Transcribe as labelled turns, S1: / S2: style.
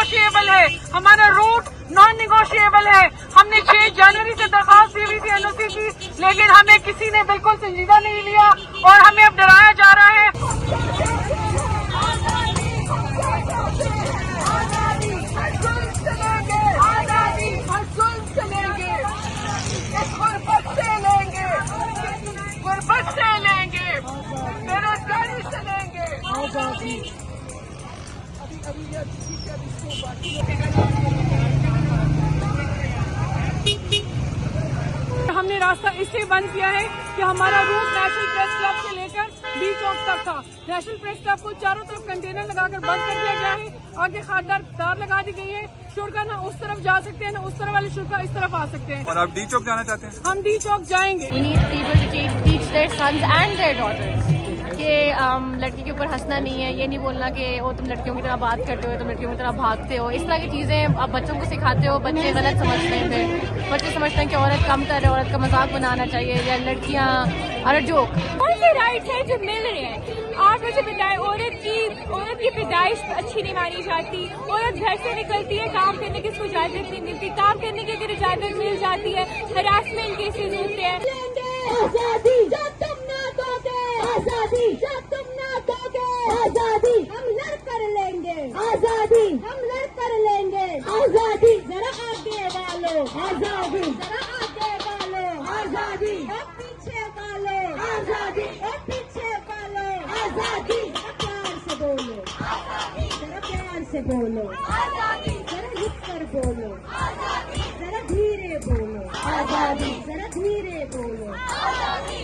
S1: Negotiable है, हमारा root non negotiable है। हमने 6 जनवरी से दरखास्त दी हुई थी एनओसी की, लेकिन हमें किसी ने बिल्कुल संजीदा नहीं लिया और हमें अब डराया जा रहा है। गुर्बत से लेंगे, बेरोजगारी से लेंगे। हमने रास्ता इसलिए बंद किया है कि हमारा रूट नेशनल प्रेस क्लब से लेकर बी चौक तक था। नेशनल प्रेस क्लब को चारों तरफ कंटेनर लगाकर बंद कर दिया गया है। आगे खाददार तार लगा दी गई है। शुरा ना उस तरफ जा सकते हैं, ना उस तरफ वाले शुरा इस तरफ आ सकते हैं।
S2: और आप डी चौक जाना चाहते हैं?
S1: हम डी चौक जाएंगे।
S3: कि लड़की के ऊपर हंसना नहीं है, ये नहीं बोलना कि वो तुम लड़कियों की तरह बात करते हो, तुम लड़कियों की तरह भागते हो, इस तरह की चीजें आप बच्चों को सिखाते हो। बच्चे गलत समझते हैं, फिर बच्चे समझते हैं कि औरत कम कर है, औरत का मजाक बनाना चाहिए, या लड़कियां और जोक।
S4: कौन से राइट्स हैं जो मिल रहे हैं? आप मुझे बताएं, औरत की पैदाइश अच्छी नहीं मानी जाती। औरत घर से निकलती है, काम करने की उसको इजाजत नहीं मिलती। काम करने की अगर इजाजत मिल जाती है, हरासमेंट केसेस होते हैं।
S5: आजादी जब तुम ना दोगे, आजादी जब तुम ना दोगे, आजादी हम लड़ कर लेंगे, आजादी हम लड़ कर लेंगे, आजादी जरा आगे वालो, आजादी जरा आगे वालो, आजादी और पीछे वालो, आजादी और पीछे वालो, आजादी प्यार से बोलो, जरा प्यार से बोलो, जरा रुक कर बोलो, जरा धीरे बोलो, आजादी जरा धीरे बोलो।